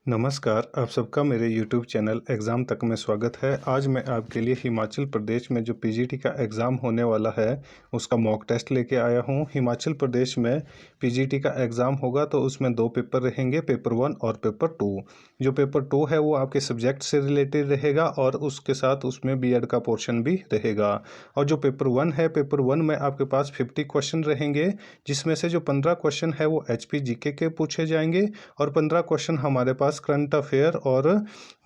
नमस्कार, आप सबका मेरे YouTube चैनल एग्ज़ाम तक में स्वागत है। आज मैं आपके लिए हिमाचल प्रदेश में जो पीजीटी का एग्ज़ाम होने वाला है, उसका मॉक टेस्ट लेके आया हूँ। हिमाचल प्रदेश में पीजीटी का एग्ज़ाम होगा तो उसमें 2 पेपर रहेंगे, पेपर 1 और पेपर 2। जो पेपर 2 है वो आपके सब्जेक्ट से रिलेटेड रहेगा और उसके साथ उसमें बीएड का पोर्शन भी रहेगा। और जो पेपर 1 है, पेपर 1 में आपके पास 50 क्वेश्चन रहेंगे, जिसमें से जो 15 क्वेश्चन है वो एचपी जीके के पूछे जाएंगे और 15 क्वेश्चन हमारे पास करंट अफेयर और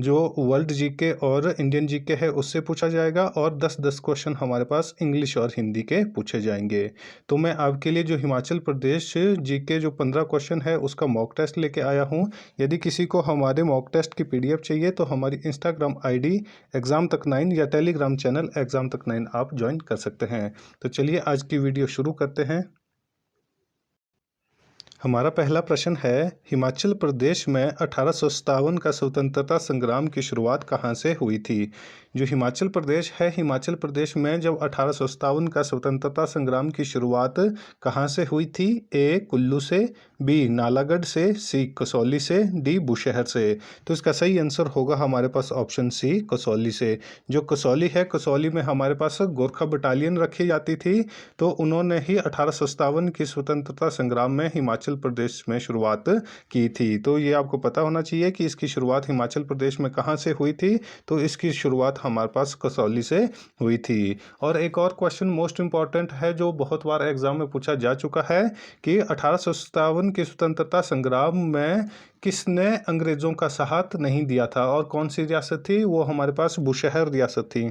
जो वर्ल्ड जीके और इंडियन जीके है उससे पूछा जाएगा और 10-10 क्वेश्चन हमारे पास इंग्लिश और हिंदी के पूछे जाएंगे। तो मैं आपके लिए जो हिमाचल प्रदेश जीके जो 15 क्वेश्चन है उसका मॉक टेस्ट लेके आया हूँ। यदि किसी को हमारे मॉक टेस्ट की पीडीएफ चाहिए तो हमारी इंस्टाग्राम आईडी एग्ज़ाम तक 9 या टेलीग्राम चैनल एग्ज़ाम तक 9 आप ज्वाइन कर सकते हैं। तो चलिए आज की वीडियो शुरू करते हैं। हमारा पहला प्रश्न है, हिमाचल प्रदेश में 1857 का स्वतंत्रता संग्राम की शुरुआत कहाँ से हुई थी? जो हिमाचल प्रदेश है, हिमाचल प्रदेश में जब 1857 का स्वतंत्रता संग्राम की शुरुआत कहाँ से हुई थी? ए कुल्लू से, बी नालागढ़ से, सी कसौली से, डी बुशहर से। तो इसका सही आंसर होगा हमारे पास ऑप्शन सी कसौली से। जो कसौली है, कसौली में हमारे पास गोरखा बटालियन रखी जाती थी, तो उन्होंने ही 1857 की स्वतंत्रता संग्राम में हिमाचल प्रदेश में शुरुआत की थी। तो ये आपको पता होना चाहिए कि इसकी शुरुआत हिमाचल प्रदेश में कहाँ से हुई थी। तो इसकी शुरुआत हमारे पास कसौली से हुई थी। और एक और क्वेश्चन मोस्ट इम्पॉर्टेंट है जो बहुत बार एग्जाम में पूछा जा चुका है कि 1857 के स्वतंत्रता संग्राम में किसने अंग्रेजों का साथ नहीं दिया था और कौन सी रियासत थी? वो हमारे पास बुशहर रियासत थी।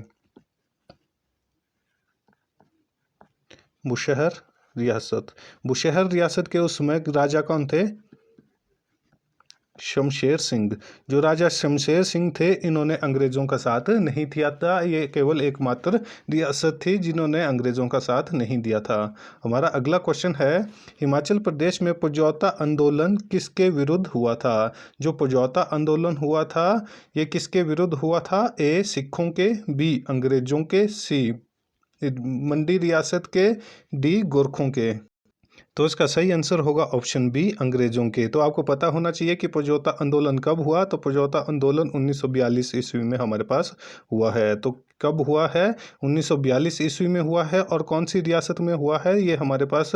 बुशहर रियासत, बुशहर रियासत के उस समय राजा कौन थे? शमशेर सिंह। जो राजा शमशेर सिंह थे, इन्होंने अंग्रेज़ों का साथ नहीं दिया था। ये केवल एकमात्र रियासत थी जिन्होंने अंग्रेज़ों का साथ नहीं दिया था। हमारा अगला क्वेश्चन है, हिमाचल प्रदेश में पजौता आंदोलन किसके विरुद्ध हुआ था? जो पजौता आंदोलन हुआ था, ये किसके विरुद्ध हुआ था? ए सिखों के, बी अंग्रेज़ों के, सी मंडी रियासत के, डी गोरखों के। तो इसका सही आंसर होगा ऑप्शन बी अंग्रेजों के। तो आपको पता होना चाहिए कि पजौता आंदोलन कब हुआ। तो पजौता आंदोलन 1942 ईस्वी में हमारे पास हुआ है। तो कब हुआ है? 1942 ईस्वी में हुआ है। और कौन सी रियासत में हुआ है? ये हमारे पास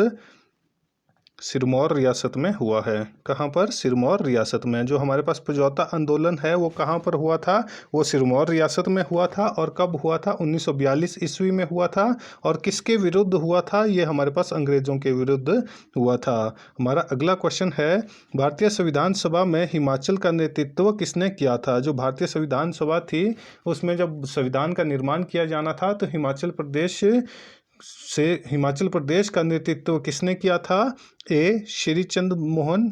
सिरमौर रियासत में हुआ है। कहाँ पर? सिरमौर रियासत में। जो हमारे पास पजौता आंदोलन है वो कहाँ पर हुआ था? वो सिरमौर रियासत में हुआ था। और कब हुआ था? 1942 ईस्वी में हुआ था। और किसके विरुद्ध हुआ था? ये हमारे पास अंग्रेजों के विरुद्ध हुआ था। हमारा अगला क्वेश्चन है, भारतीय संविधान सभा में हिमाचल का नेतृत्व किसने किया था? जो भारतीय संविधान सभा थी उसमें जब संविधान का निर्माण किया जाना था तो हिमाचल प्रदेश का नेतृत्व किसने किया था? A Shri Chandra Mohan,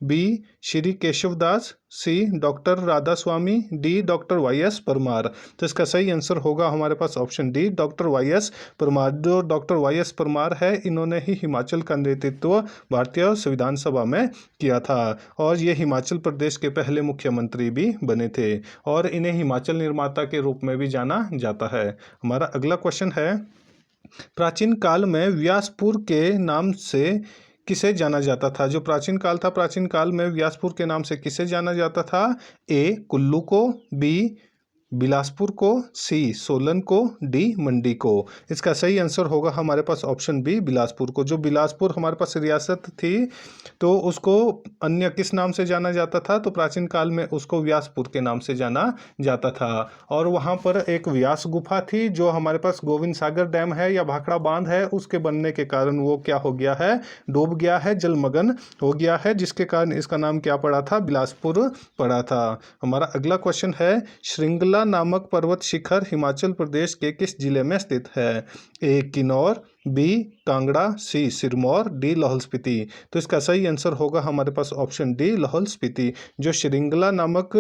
B Shri Keshavdas, C doctor Radha Swami, D doctor Y S Parmar. तो इसका सही आंसर होगा हमारे पास option D doctor Y S Parmar. जो डॉक्टर वाई एस परमार है, इन्होंने ही हिमाचल का नेतृत्व भारतीय संविधान सभा में किया था और ये हिमाचल प्रदेश के पहले मुख्यमंत्री भी बने थे और इन्हें हिमाचल निर्माता के रूप में भी जाना जाता है। हमारा अगला क्वेश्चन है, प्राचीन काल में व्यासपुर के नाम से किसे जाना जाता था? जो प्राचीन काल था, प्राचीन काल में व्यासपुर के नाम से किसे जाना जाता था? ए कुल्लू को, बी बिलासपुर को, सी सोलन को, डी मंडी को। इसका सही आंसर होगा हमारे पास ऑप्शन बी बिलासपुर को। जो बिलासपुर हमारे पास रियासत थी तो उसको अन्य किस नाम से जाना जाता था? तो प्राचीन काल में उसको व्यासपुर के नाम से जाना जाता था। और वहाँ पर एक व्यास गुफा थी जो हमारे पास गोविंद सागर डैम है या भाखड़ा बांध है, उसके बनने के कारण वो क्या हो गया है? डूब गया है, जलमग्न हो गया है, जिसके कारण इसका नाम क्या पड़ा था? बिलासपुर पड़ा था। हमारा अगला क्वेश्चन है, श्रृंगला नामक पर्वत शिखर हिमाचल प्रदेश के किस जिले में स्थित है? ए किन्नौर, बी कांगड़ा, सी सिरमौर, डी लाहौल स्पीति। तो इसका सही आंसर होगा हमारे पास ऑप्शन डी लाहौल स्पीति। जो श्रृंगला नामक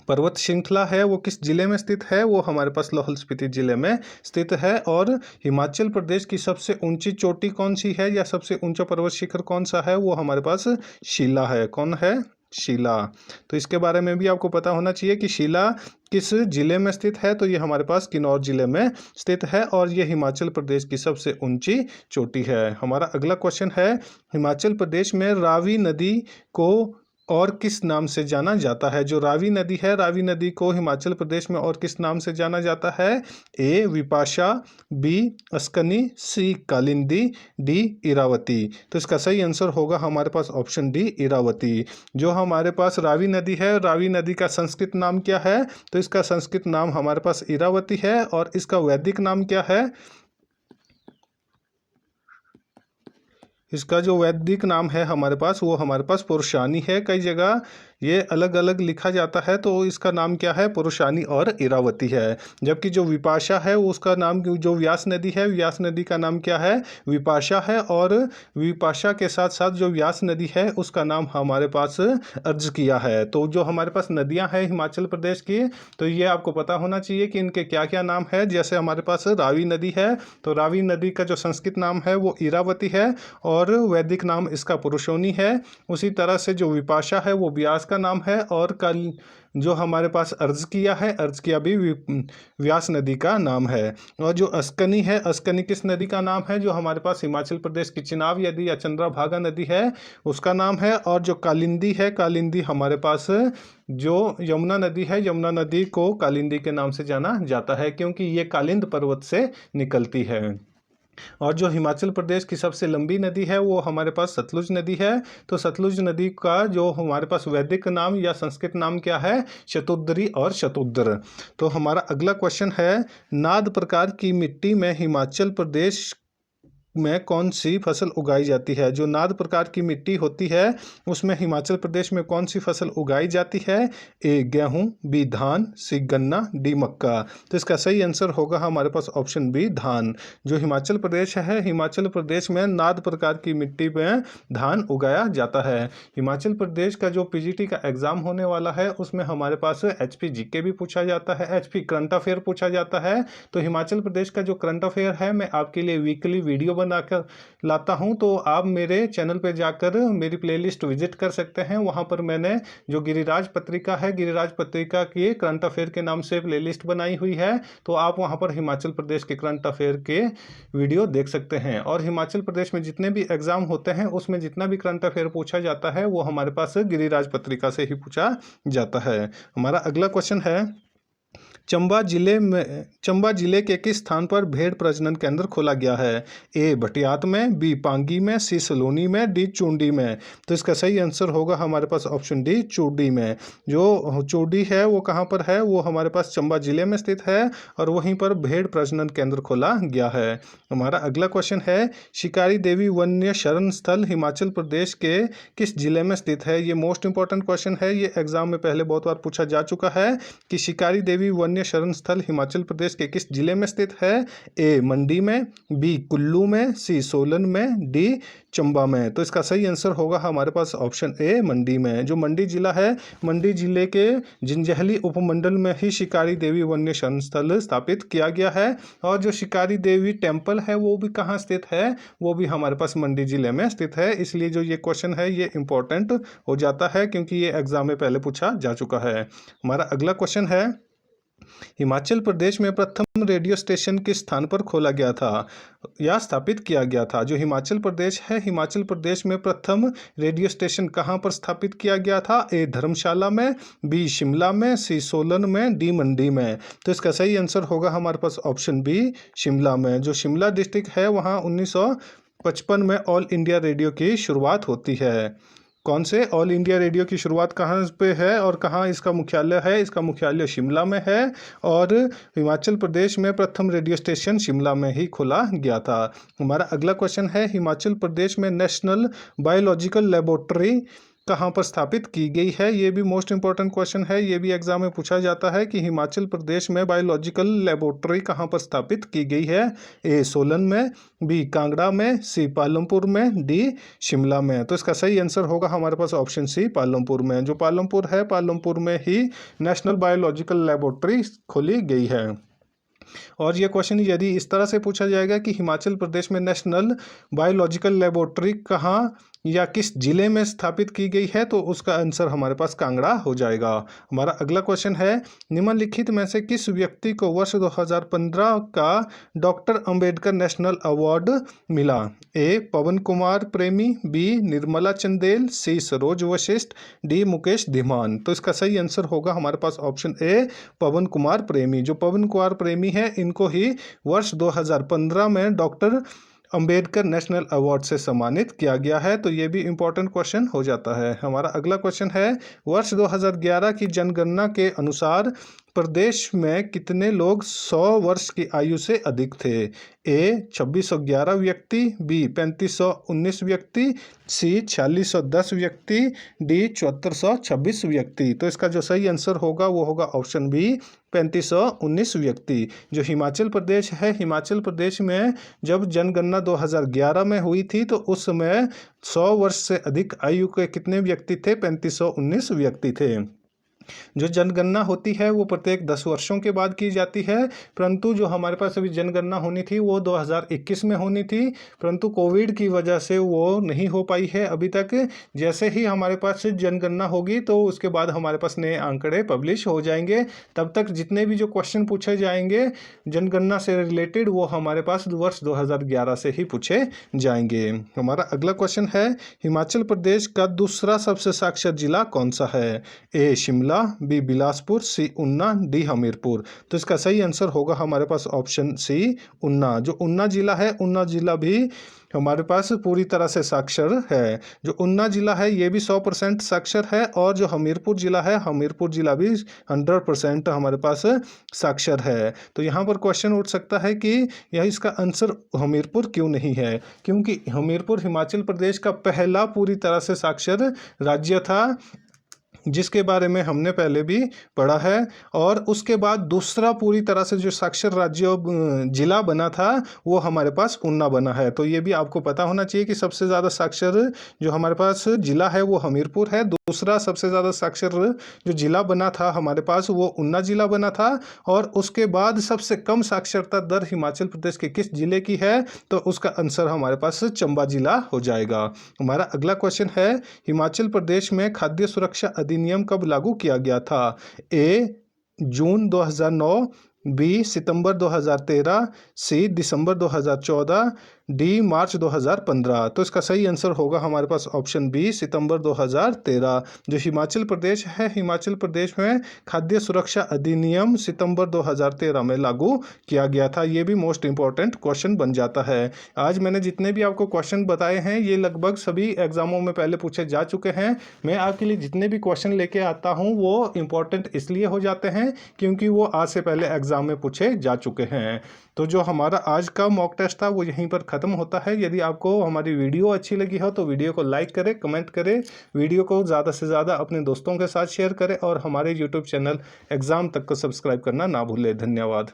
पर्वत श्रृंखला है वो किस जिले में स्थित है? वो हमारे पास लाहौल स्पीति जिले में स्थित है। और हिमाचल प्रदेश की सबसे ऊंची चोटी कौन सी है या सबसे ऊंचा पर्वत शिखर कौन सा है? वो हमारे पास शिला है। कौन है? शिला। तो इसके बारे में भी आपको पता होना चाहिए कि शिला किस जिले में स्थित है। तो ये हमारे पास किन्नौर जिले में स्थित है और ये हिमाचल प्रदेश की सबसे ऊंची चोटी है। हमारा अगला क्वेश्चन है, हिमाचल प्रदेश में रावी नदी को और किस नाम से जाना जाता है? जो रावी नदी है, रावी नदी को हिमाचल प्रदेश में और किस नाम से जाना जाता है? ए विपाशा, बी अस्कनी, सी कालिंदी, डी इरावती। तो इसका सही आंसर होगा हमारे पास ऑप्शन डी इरावती। जो हमारे पास रावी नदी है, रावी नदी का संस्कृत नाम क्या है? तो इसका संस्कृत नाम हमारे पास इरावती है। और इसका वैदिक नाम क्या है? इसका जो वैदिक नाम है हमारे पास, वो हमारे पास पुरुषानी है। कई जगह ये अलग अलग लिखा जाता है, तो इसका नाम क्या है? पुरुषानी और इरावती है। जबकि जो विपाशा है वो उसका नाम, जो व्यास नदी है, व्यास नदी का नाम क्या है? विपाशा है। और विपाशा के साथ साथ जो व्यास नदी है उसका नाम हमारे पास अर्ज किया है। तो जो हमारे पास नदियां हैं हिमाचल प्रदेश की, तो ये आपको पता होना चाहिए कि इनके क्या क्या नाम है। जैसे हमारे पास रावी नदी है, तो रावी नदी का जो संस्कृत नाम है वो इरावती है और वैदिक नाम इसका पुरुषोनी है। उसी तरह से जो विपाशा है वो व्यास का नाम है। और कल जो हमारे पास अर्ज किया है, अर्ज किया भी व्यास नदी का नाम है। और जो अस्कनी है, अस्कनी किस नदी का नाम है? जो हमारे पास हिमाचल प्रदेश की चिनाब नदी या चंद्रभागा नदी है उसका नाम है। और जो कालिंदी है, कालिंदी हमारे पास जो यमुना नदी है, यमुना नदी को कालिंदी के नाम से जाना जाता है क्योंकि ये कालिंद पर्वत से निकलती है। और जो हिमाचल प्रदेश की सबसे लंबी नदी है वो हमारे पास सतलुज नदी है। तो सतलुज नदी का जो हमारे पास वैदिक नाम या संस्कृत नाम क्या है? शतुद्री और शतुद्र। तो हमारा अगला क्वेश्चन है, नाद प्रकार की मिट्टी में हिमाचल प्रदेश में कौन सी फसल उगाई जाती है? जो नाद प्रकार की मिट्टी होती है उसमें हिमाचल प्रदेश में कौन सी फसल उगाई जाती है? ए गेहूं, बी धान, सी गन्ना, डी मक्का। तो इसका सही आंसर होगा हमारे पास ऑप्शन बी धान। जो हिमाचल प्रदेश है, हिमाचल प्रदेश में नाद प्रकार की मिट्टी में धान उगाया जाता है। हिमाचल प्रदेश का जो पीजीटी का एग्जाम होने वाला है उसमें हमारे पास एचपी जीके भी पूछा जाता है, एचपी करंट अफेयर पूछा जाता है। तो हिमाचल प्रदेश का जो करंट अफेयर है मैं आपके लिए वीकली वीडियो बनाकर लाता हूं। तो आप मेरे चैनल पे जाकर मेरी प्लेलिस्ट विजिट कर सकते हैं। वहां पर मैंने जो गिरिराज पत्रिका है, गिरिराज पत्रिका की करंट अफेयर के नाम से प्लेलिस्ट बनाई हुई है। तो आप वहां पर हिमाचल प्रदेश के करंट अफेयर के वीडियो देख सकते हैं। और हिमाचल प्रदेश में जितने भी एग्जाम होते हैं उसमें जितना भी करंट अफेयर पूछा जाता है वो हमारे पास गिरिराज पत्रिका से ही पूछा जाता है। हमारा अगला क्वेश्चन है, चंबा जिले के किस स्थान पर भेड़ प्रजनन केंद्र खोला गया है? ए भटियात में, बी पांगी में, सी सलोनी में, डी चूंडी में। तो इसका सही आंसर होगा हमारे पास ऑप्शन डी चूंडी में। जो चूंडी है वो कहाँ पर है? वो हमारे पास चंबा जिले में स्थित है और वहीं पर भेड़ प्रजनन केंद्र खोला गया है। हमारा अगला क्वेश्चन है, शिकारी देवी वन्य शरण स्थल हिमाचल प्रदेश के किस जिले में स्थित है? ये मोस्ट इंपॉर्टेंट क्वेश्चन है, ये एग्जाम में पहले बहुत बार पूछा जा चुका है कि शिकारी देवी वन्य शरण स्थल हिमाचल प्रदेश के किस जिले में स्थित है? ए मंडी में, बी कुल्लू में, सी सोलन में, डी चंबा में। तो इसका सही आंसर होगा हमारे पास ऑप्शन ए मंडी में। जो मंडी जिला है, मंडी जिले के जिंजहली उपमंडल में ही शिकारी देवी वन्य शरण स्थल स्थापित किया गया है। और जो शिकारी देवी टेम्पल है वो भी कहाँ स्थित है? वो भी हमारे पास मंडी जिले में स्थित है। इसलिए जो ये क्वेश्चन है ये इंपॉर्टेंट हो जाता है क्योंकि ये एग्जाम में पहले पूछा जा चुका है। हमारा अगला क्वेश्चन है, हिमाचल प्रदेश में प्रथम रेडियो स्टेशन किस स्थान पर खोला गया था या स्थापित किया गया था? जो हिमाचल प्रदेश है, हिमाचल प्रदेश में प्रथम रेडियो स्टेशन कहां पर स्थापित किया गया था? ए धर्मशाला में, बी शिमला में, सी सोलन में, डी मंडी में। तो इसका सही आंसर होगा हमारे पास ऑप्शन बी शिमला में। जो शिमला डिस्ट्रिक्ट है वहां 1955 में ऑल इंडिया रेडियो की शुरुआत होती है। कौन से? ऑल इंडिया रेडियो की शुरुआत कहाँ पे है और कहाँ इसका मुख्यालय है? इसका मुख्यालय शिमला में है और हिमाचल प्रदेश में प्रथम रेडियो स्टेशन शिमला में ही खोला गया था। हमारा अगला क्वेश्चन है, हिमाचल प्रदेश में नेशनल बायोलॉजिकल लेबोरेटरी कहाँ पर स्थापित की गई है? ये भी मोस्ट इंपॉर्टेंट क्वेश्चन है, ये भी एग्जाम में पूछा जाता है कि हिमाचल प्रदेश में बायोलॉजिकल लेबोरेटरी कहाँ पर स्थापित की गई है? ए सोलन में, बी कांगड़ा में, सी पालमपुर में, डी शिमला में। तो इसका सही आंसर होगा हमारे पास ऑप्शन सी पालमपुर में। जो पालमपुर है, पालमपुर में ही नेशनल बायोलॉजिकल लेबोरेटरी खोली गई है। और ये क्वेश्चन यदि इस तरह से पूछा जाएगा कि हिमाचल प्रदेश में नेशनल बायोलॉजिकल लेबोरेटरी कहाँ या किस जिले में स्थापित की गई है, तो उसका आंसर हमारे पास कांगड़ा हो जाएगा। हमारा अगला क्वेश्चन है, निम्नलिखित में से किस व्यक्ति को वर्ष 2015 का डॉक्टर अंबेडकर नेशनल अवार्ड मिला? ए पवन कुमार प्रेमी, बी निर्मला चंदेल, सी सरोज वशिष्ठ, डी मुकेश धीमान। तो इसका सही आंसर होगा हमारे पास ऑप्शन ए पवन कुमार प्रेमी। जो पवन कुमार प्रेमी है इनको ही वर्ष 2015 में डॉक्टर अंबेडकर नेशनल अवार्ड से सम्मानित किया गया है। तो ये भी इंपॉर्टेंट क्वेश्चन हो जाता है। हमारा अगला क्वेश्चन है, वर्ष 2011 की जनगणना के अनुसार प्रदेश में कितने लोग 100 वर्ष की आयु से अधिक थे? ए 2611 व्यक्ति, बी 3519 व्यक्ति, सी 4610 व्यक्ति, डी 7426 व्यक्ति। तो इसका जो सही आंसर होगा वो होगा ऑप्शन बी 3519 व्यक्ति। जो हिमाचल प्रदेश है, हिमाचल प्रदेश में जब जनगणना 2011 में हुई थी तो उस समय 100 वर्ष से अधिक आयु के कितने व्यक्ति थे? 3519 व्यक्ति थे। जो जनगणना होती है वो प्रत्येक 10 वर्षों के बाद की जाती है, परंतु जो हमारे पास अभी जनगणना होनी थी वो 2021 में होनी थी, परंतु कोविड की वजह से वो नहीं हो पाई है अभी तक। जैसे ही हमारे पास जनगणना होगी तो उसके बाद हमारे पास नए आंकड़े पब्लिश हो जाएंगे। तब तक जितने भी जो क्वेश्चन पूछे जाएंगे जनगणना से रिलेटेड वो हमारे पास वर्ष 2011 से ही पूछे जाएंगे। हमारा अगला क्वेश्चन है, हिमाचल प्रदेश का दूसरा सबसे साक्षर जिला कौन सा है? ए शिमला, बी बिलासपुर, सी ऊना, डी हमीरपुर। तो इसका सही आंसर होगा हमारे पास ऑप्शन सी ऊना। जो ऊना जिला है, ऊना जिला भी हमारे पास पूरी तरह से साक्षर है। जो ऊना जिला है ये भी 100% साक्षर है, और जो हमीरपुर जिला है, हमीरपुर जिला भी 100% हमारे पास साक्षर है। तो यहाँ पर क्वेश्चन उठ सकता है कि यह इसका आंसर हमीरपुर क्यों नहीं है? क्योंकि हमीरपुर हिमाचल प्रदेश का पहला पूरी तरह से साक्षर राज्य था, जिसके बारे में हमने पहले भी पढ़ा है। और उसके बाद दूसरा पूरी तरह से जो साक्षर राज्य जिला बना था वो हमारे पास ऊना बना है। तो ये भी आपको पता होना चाहिए कि सबसे ज़्यादा साक्षर जो हमारे पास जिला है वो हमीरपुर है। दूसरा सबसे ज़्यादा साक्षर जो जिला बना था हमारे पास वो ऊना जिला बना था। और उसके बाद सबसे कम साक्षरता दर हिमाचल प्रदेश के किस जिले की है? तो उसका आंसर हमारे पास चंबा जिला हो जाएगा। हमारा अगला क्वेश्चन है, हिमाचल प्रदेश में खाद्य सुरक्षा अधिनियम कब लागू किया गया था? ए जून 2009, बी सितंबर 2013, सी दिसंबर 2014, डी मार्च 2015। तो इसका सही आंसर होगा हमारे पास ऑप्शन बी सितंबर 2013। जो हिमाचल प्रदेश है, हिमाचल प्रदेश में खाद्य सुरक्षा अधिनियम सितंबर 2013 में लागू किया गया था। ये भी मोस्ट इंपॉर्टेंट क्वेश्चन बन जाता है। आज मैंने जितने भी आपको क्वेश्चन बताए हैं ये लगभग सभी एग्जामों में पहले पूछे जा चुके हैं। मैं आपके लिए जितने भी क्वेश्चन लेके आता हूँ वो इंपॉर्टेंट इसलिए हो जाते हैं क्योंकि वो आज से पहले एग्जाम में पूछे जा चुके हैं। तो जो हमारा आज का मॉक टेस्ट था वो यहीं पर ख़त्म होता है। यदि आपको हमारी वीडियो अच्छी लगी हो तो वीडियो को लाइक करें, कमेंट करें, वीडियो को ज़्यादा से ज़्यादा अपने दोस्तों के साथ शेयर करें और हमारे यूट्यूब चैनल एग्ज़ाम तक को सब्सक्राइब करना ना भूलें। धन्यवाद।